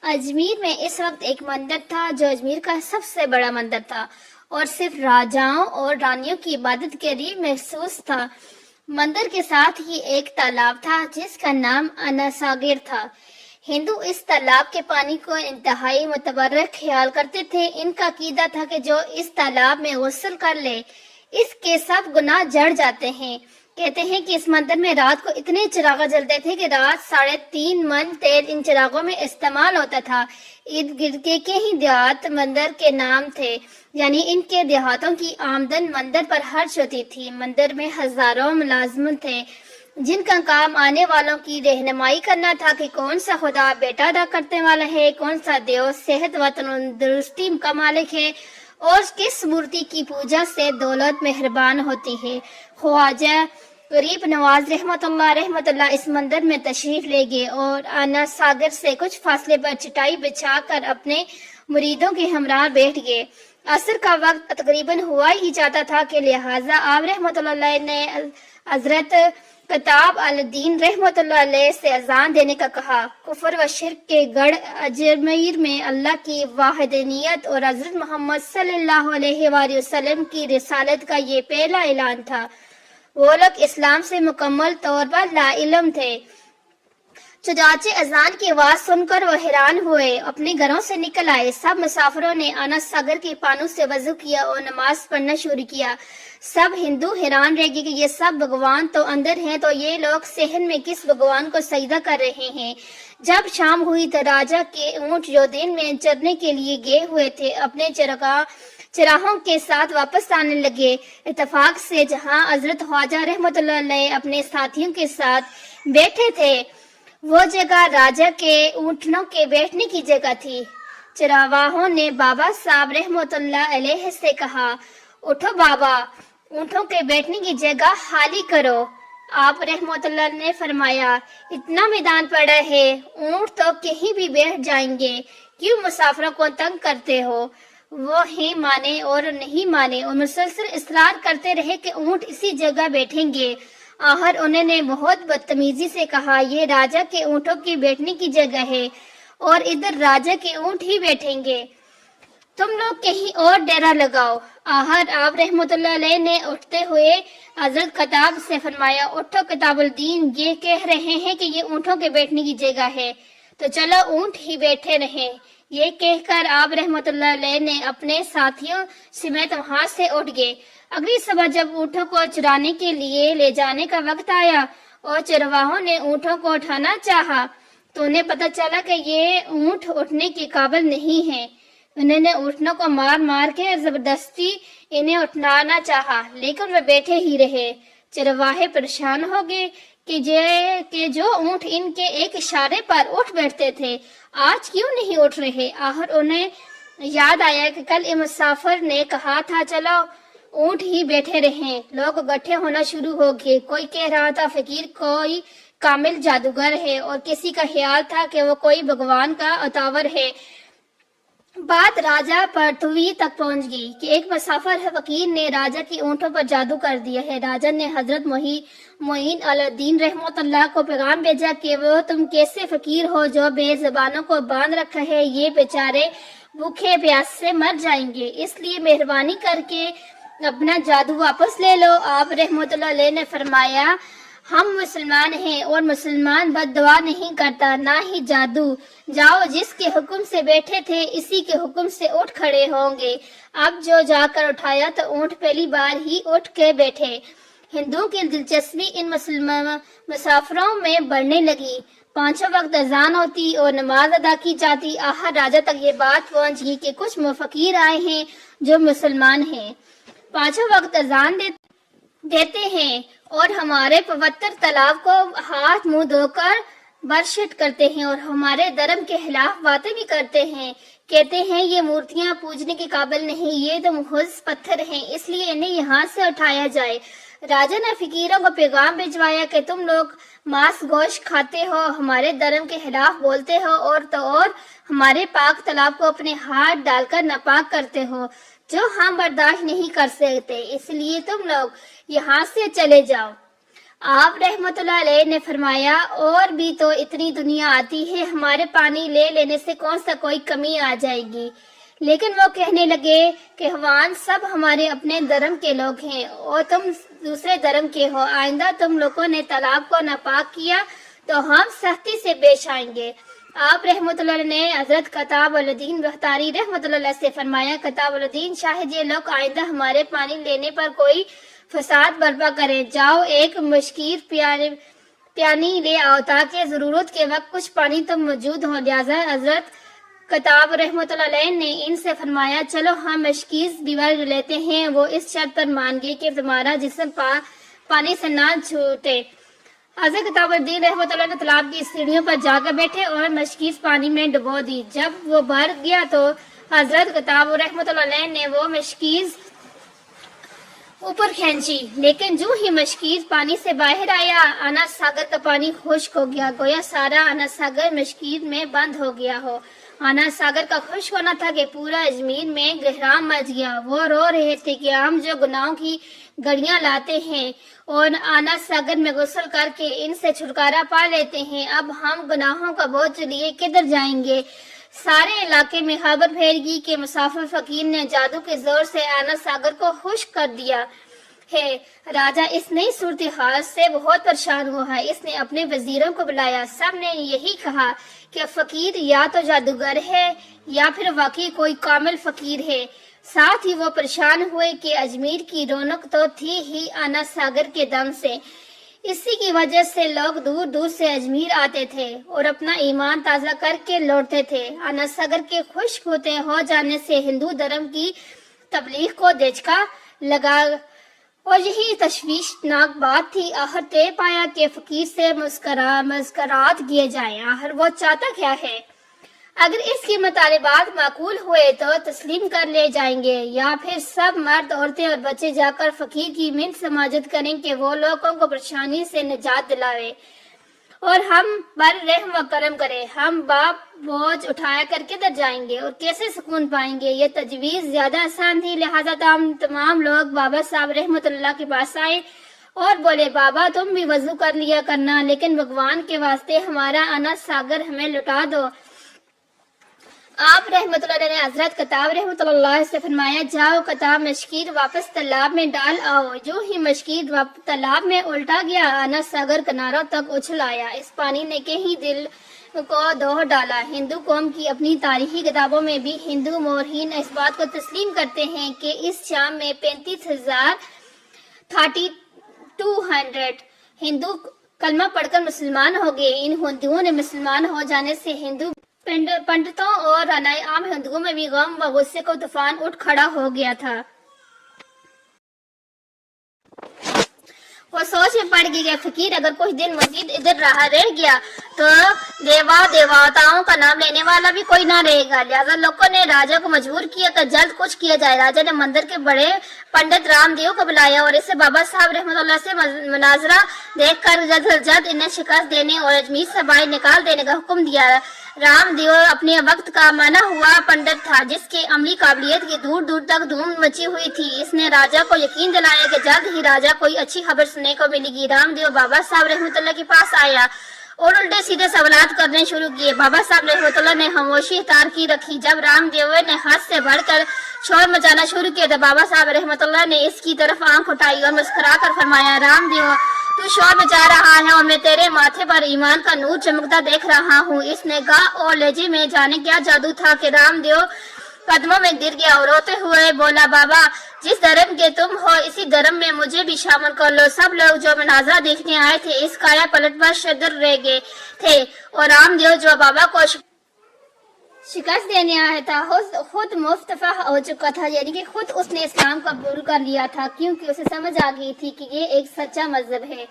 اجمیر میں اس وقت ایک مندر تھا جو اجمیر کا سب سے بڑا مندر تھا اور صرف راجاؤں اور رانیوں کی عبادت کے لیے محسوس تھا۔ مندر کے ساتھ ہی ایک تالاب تھا جس کا نام اناساگر تھا۔ ہندو اس تالاب کے پانی کو انتہائی متبرک خیال کرتے تھے۔ ان کا عقیدہ تھا کہ جو اس تالاب میں غسل کر لے اس کے سب گناہ جڑ جاتے ہیں۔ کہتے ہیں کہ اس مندر میں رات کو اتنے چراغ جلتے تھے کہ رات 3.5 من تیل ان چراغوں میں استعمال ہوتا تھا۔ ارد گرد کے ہی دیہات مندر کے نام تھے، یعنی ان کے دیہاتوں کی آمدن مندر پر خرچ ہوتی تھی۔ مندر میں ہزاروں ملازم تھے جن کا کام آنے والوں کی رہنمائی کرنا تھا کہ کون سا خدا بیٹا ادا کرنے والا ہے، کون سا دیو صحت و تندرستی کا مالک ہے اور کس مورتی کی پوجا سے دولت مہربان ہوتی ہے۔ خواجہ غریب نواز رحمۃ اللہ اس مندر میں تشریف لے گئے اور آنا ساگر سے کچھ فاصلے پر چٹائی بچھا کر اپنے مریدوں کے ہمراہ بیٹھ گئے۔ عصر کا وقت تقریباً ہوا ہی جاتا تھا کہ لہٰذا آپ رحمۃ اللہ نے حضرت کتاب الدین رحمۃ اللہ علیہ سے اذان دینے کا کہا۔ کفر و شرک کے گڑھ اجمیر میں اللہ کی وحدانیت اور حضرت محمد صلی اللہ علیہ وآلہ وسلم کی رسالت کا یہ پہلا اعلان تھا۔ وہ لوگ اسلام سے مکمل طور پر لا علم تھے۔ چنانچہ اذان کی آواز سن کر وہ حیران ہوئے، اپنے گھروں سے نکل آئے۔ سب مسافروں نے آنا ساگر کے پانوں سے وضو کیا اور نماز پڑھنا شروع کیا۔ سب ہندو حیران رہ گئے کہ یہ سب بھگوان تو اندر ہیں تو یہ لوگ صحن میں کس بھگوان کو سجدہ کر رہے ہیں۔ جب شام ہوئی تو راجا کے اونٹ جو دن میں چرنے کے لیے گئے ہوئے تھے اپنے چراہوں کے ساتھ واپس آنے لگے۔ اتفاق سے جہاں حضرت خواجہ رحمۃ اللہ علیہ اپنے ساتھیوں کے ساتھ بیٹھے تھے وہ جگہ راجا کے اونٹنوں کے بیٹھنے کی جگہ تھی۔ چراواہوں نے بابا صاحب رحمۃ اللہ علیہ سے کہا، اٹھو بابا، اونٹوں کے بیٹھنے کی جگہ خالی کرو۔ آپ رحمۃ اللہ نے فرمایا، اتنا میدان پڑا ہے، اونٹ تو کہیں بھی بیٹھ جائیں گے، کیوں مسافروں کو تنگ کرتے ہو؟ وہ ہی مانے اور نہیں مانے اور مسلسل اصرار کرتے رہے کہ اونٹ اسی جگہ بیٹھیں گے۔ آخر انہوں نے بہت بدتمیزی سے کہا، یہ راجا کے اونٹوں کی بیٹھنے کی جگہ ہے اور ادھر راجا کے اونٹ ہی بیٹھیں گے، تم لوگ کہیں اور ڈیرا لگاؤ۔ آخر آپ رحمۃ اللہ علیہ نے اٹھتے ہوئے حضرت کتاب سے فرمایا، اٹھو کتاب الدین، یہ کہہ رہے ہیں کہ یہ اونٹوں کے بیٹھنے کی جگہ ہے تو چلو اونٹ ہی بیٹھے رہیں۔ یہ کہہ کر آپ رحمۃ اللہ علیہ نے اپنے ساتھیوں سمیت وہاں سے اٹھ گئے۔ اگلی صبح جب اونٹوں کو چرانے کے لیے لے جانے کا وقت آیا اور چرواہوں نے اونٹوں کو اٹھانا چاہا تو انہیں پتہ چلا کہ یہ اونٹ اٹھنے کے قابل نہیں ہیں۔ انہوں نے اونٹوں کو مار مار کے زبردستی انہیں اٹھانا چاہا لیکن وہ بیٹھے ہی رہے۔ چرواہے پریشان ہو گئے کہ جو اونٹ ان کے ایک اشارے پر اٹھ بیٹھتے تھے آج کیوں نہیں اٹھ رہے۔ آخر انہیں یاد آیا کہ کل مسافر نے کہا تھا چلو اونٹ ہی بیٹھے رہیں۔ لوگ اکٹھے ہونا شروع ہو گئے، کوئی کہہ رہا تھا فقیر کوئی کامل جادوگر ہے اور کسی کا خیال تھا کہ وہ کوئی بھگوان کا اتاور ہے۔ بات راجا پرتھوی تک پہنچ گئی کہ ایک مسافر فقیر نے راجا کی اونٹوں پر جادو کر دیا ہے۔ راجا نے حضرت معین الدین رحمۃ اللہ کو پیغام بھیجا کہ وہ تم کیسے فقیر ہو جو بے زبانوں کو باندھ رکھا ہے، یہ بیچارے بھوکے پیاس سے مر جائیں گے، اس لیے مہربانی کر کے اپنا جادو واپس لے لو۔ آپ رحمۃ اللہ علیہ نے فرمایا، ہم مسلمان ہیں اور مسلمان بد دعا نہیں کرتا نہ ہی جادو۔ جاؤ، جس کے حکم سے بیٹھے تھے اسی کے حکم سے اٹھ کھڑے ہوں گے۔ اب جو جا کر اٹھایا تو اونٹ پہلی بار ہی اٹھ کے بیٹھے۔ ہندوؤں کی دلچسپی ان مسافروں میں بڑھنے لگی۔ پانچوں وقت اذان ہوتی اور نماز ادا کی جاتی۔ آخر راجا تک یہ بات پہنچ گئی کہ کچھ فقیر آئے ہیں جو مسلمان ہیں، پانچوں وقت اذان دیتے ہیں اور ہمارے پوتر تالاب کو ہاتھ منہ دھو کر برشٹ کرتے ہیں اور ہمارے دھرم کے خلاف باتیں بھی کرتے ہیں۔ کہتے ہیں یہ مورتیاں پوجنے کے قابل نہیں، یہ تو محض پتھر ہیں، اس لیے انہیں یہاں سے اٹھایا جائے۔ راجا نے فقیروں کو پیغام بھجوایا کہ تم لوگ ماس گوشت کھاتے ہو، ہمارے دھرم کے خلاف بولتے ہو اور ہمارے پاک تالاب کو اپنے ہاتھ ڈال کر ناپاک کرتے ہو، جو ہم برداشت نہیں کر سکتے، اس لیے تم لوگ یہاں سے چلے جاؤ۔ آپ رحمت اللہ علیہ نے فرمایا اور بھی تو اتنی دنیا آتی ہے، ہمارے پانی لے لینے سے کون سا کوئی کمی آ جائے گی۔ لیکن وہ کہنے لگے کہ حوان سب ہمارے اپنے دھرم کے لوگ ہیں اور تم دوسرے دھرم کے ہو، آئندہ تم لوگوں نے تالاب کو ناپاک کیا تو ہم سختی سے پیش آئیں گے۔ آپ رحمت اللہ علیہ نے حضرت کتاب الدین بختاری رحمت اللہ علیہ سے فرمایا، کتاب الدین شاہد یہ لوگ آئندہ ہمارے پانی لینے پر کوئی فساد برپا کریں، جاؤ ایک مشکیر پیانی لے آؤ تاکہ ضرورت کے وقت کچھ پانی تو موجود ہو۔ لہذا حضرت کتاب رحمت اللہ علیہ نے ان سے فرمایا، چلو ہم مشکیز بیور لیتے ہیں۔ وہ اس شرط پر مان گئے کہ تمہارا جسم پانی سے نہ چھوٹے۔ حضرت کتاب الدین رحمت اللہ نے تالاب کی سیڑھیوں پر جا کر بیٹھے اور مشکیز پانی میں ڈبو دی۔ جب وہ بھر گیا تو حضرت کتاب رحمت اللہ علیہ نے وہ مشکیز اوپر کھینچی، لیکن جو ہی مشکیز پانی سے باہر آیا، انس ساگر کا پانی خشک ہو گیا، گویا سارا انس ساگر مشکیز میں بند ہو گیا ہو۔ انس ساگر کا خشک ہونا تھا کہ پورا اجمیر میں گہرام مچ گیا۔ وہ رو رہے تھے کہ ہم جو گناہوں کی گڑیاں لاتے ہیں اور انس ساگر میں غسل کر کے ان سے چھٹکارا پا لیتے ہیں، اب ہم گناہوں کا بوجھ لیے کدھر جائیں گے؟ سارے علاقے میں خبر پھیل گئی کہ مسافر فقیر نے جادو کے زور سے انس ساگر کو خشک کر دیا ہے۔ راجہ اس نئی صورتحال سے بہت پریشان ہوا ہے۔ اس نے اپنے وزیروں کو بلایا، سب نے یہی کہا کہ فقیر یا تو جادوگر ہے یا پھر واقعی کوئی کامل فقیر ہے۔ ساتھ ہی وہ پریشان ہوئے کہ اجمیر کی رونق تو تھی ہی انس ساگر کے دم سے، اسی کی وجہ سے لوگ دور دور سے اجمیر آتے تھے اور اپنا ایمان تازہ کر کے لوٹتے تھے۔ انس ساگر کے خشک ہوتے ہو جانے سے ہندو دھرم کی تبلیغ کو دھچکا لگا اور یہی تشویشناک بات تھی۔ آخر طے پایا کہ فقیر سے مذکرات کیے جائیں۔ آخر وہ چاہتا کیا ہے؟ اگر اس کے مطالبات معقول ہوئے تو تسلیم کر لے جائیں گے، یا پھر سب مرد عورتیں اور بچے جا کر فقیر کی منت سماجت کریں کہ وہ لوگوں کو پریشانی سے نجات دلاوے اور ہم پر رحم و کرم کرے۔ ہم باپ بوجھ اٹھایا کر کدھر جائیں گے اور کیسے سکون پائیں گے؟ یہ تجویز زیادہ آسان تھی، لہٰذا تمام لوگ بابا صاحب رحمت اللہ کے پاس آئے اور بولے، بابا تم بھی وضو کر لیا کرنا، لیکن بھگوان کے واسطے ہمارا انس ساگر ہمیں لٹا دو۔ آپ رحمت اللہ نے حضرت کتاب رحمت اللہ سے فرمایا، جاؤ کتاب مشکیر واپس تالاب میں ڈال آؤ۔ جو ہی مشکیر تالاب میں الٹا گیا، انس ساگر کناروں تک اچھل آیا۔ اس پانی نے کہیں دل کو دھو ڈالا۔ ہندو قوم کی اپنی تاریخی کتابوں میں بھی ہندو مورخین اس بات کو تسلیم کرتے ہیں کہ اس شام میں 35,200 ہندو کلمہ پڑھ کر مسلمان ہو گئے۔ ان ہندوؤں نے مسلمان ہو جانے سے ہندو پنڈتوں اور عام ہندوؤں میں بھی غم و غصے کو طوفان اٹھ کھڑا ہو گیا تھا۔ وہ سوچ میں پڑ گئی کہ فقیر اگر کچھ دن مزید ادھر رہ گیا تو دیوتاؤں کا نام لینے والا بھی کوئی نہ رہے گا۔ لہٰذا لوگوں نے راجہ کو مجبور کیا کہ جلد کچھ کیا جائے۔ راجہ نے مندر کے بڑے پنڈت رام دیو کو بلایا اور اسے بابا صاحب رحمت اللہ سے مناظرہ دیکھ کر جلد انہیں شکست دینے اور اجمیر سے باہر نکال دینے کا حکم دیا۔ رام دیو اپنے وقت کا مانا ہوا پنڈت تھا، جس کے عملی قابلیت کی دور دور تک دھوم مچی ہوئی تھی۔ اس نے راجہ کو یقین دلایا کہ جلد ہی راجہ کوئی اچھی خبر سننے کو ملے گی۔ رام دیو بابا صاحب رحمت اللہ کے پاس آیا اور الٹے سیدھے سوالات کرنے شروع کیے۔ بابا صاحب رحمت اللہ نے خاموشی اختیار کی رکھی۔ جب رام دیو نے حد سے بڑھ کر شور مچانا شروع کیا تو بابا صاحب رحمت اللہ نے اس کی طرف آنکھ اٹھائی اور مسکرا کر فرمایا، رام دیو تو شور مچا رہا ہے اور میں تیرے ماتھے پر ایمان کا نور چمکتا دیکھ رہا ہوں۔ اس نے گاہ اور لہجے میں جانے کیا جادو تھا کہ رام دیو قدموں میں گر گیا اور روتے ہوئے بولا، بابا جس دھرم کے تم ہو اسی دھرم میں مجھے بھی شامل کر لو۔ سب لوگ جو مناظرہ دیکھنے آئے تھے اس کایا پلٹ پر شدر رہ گئے تھے اور رام دیو جو بابا کو شکست دینے آیا تھا خود مفتفع ہو چکا تھا، یعنی کہ خود اس نے اسلام قبول کر لیا تھا، کیونکہ اسے سمجھ آ گئی تھی کہ یہ ایک سچا مذہب ہے۔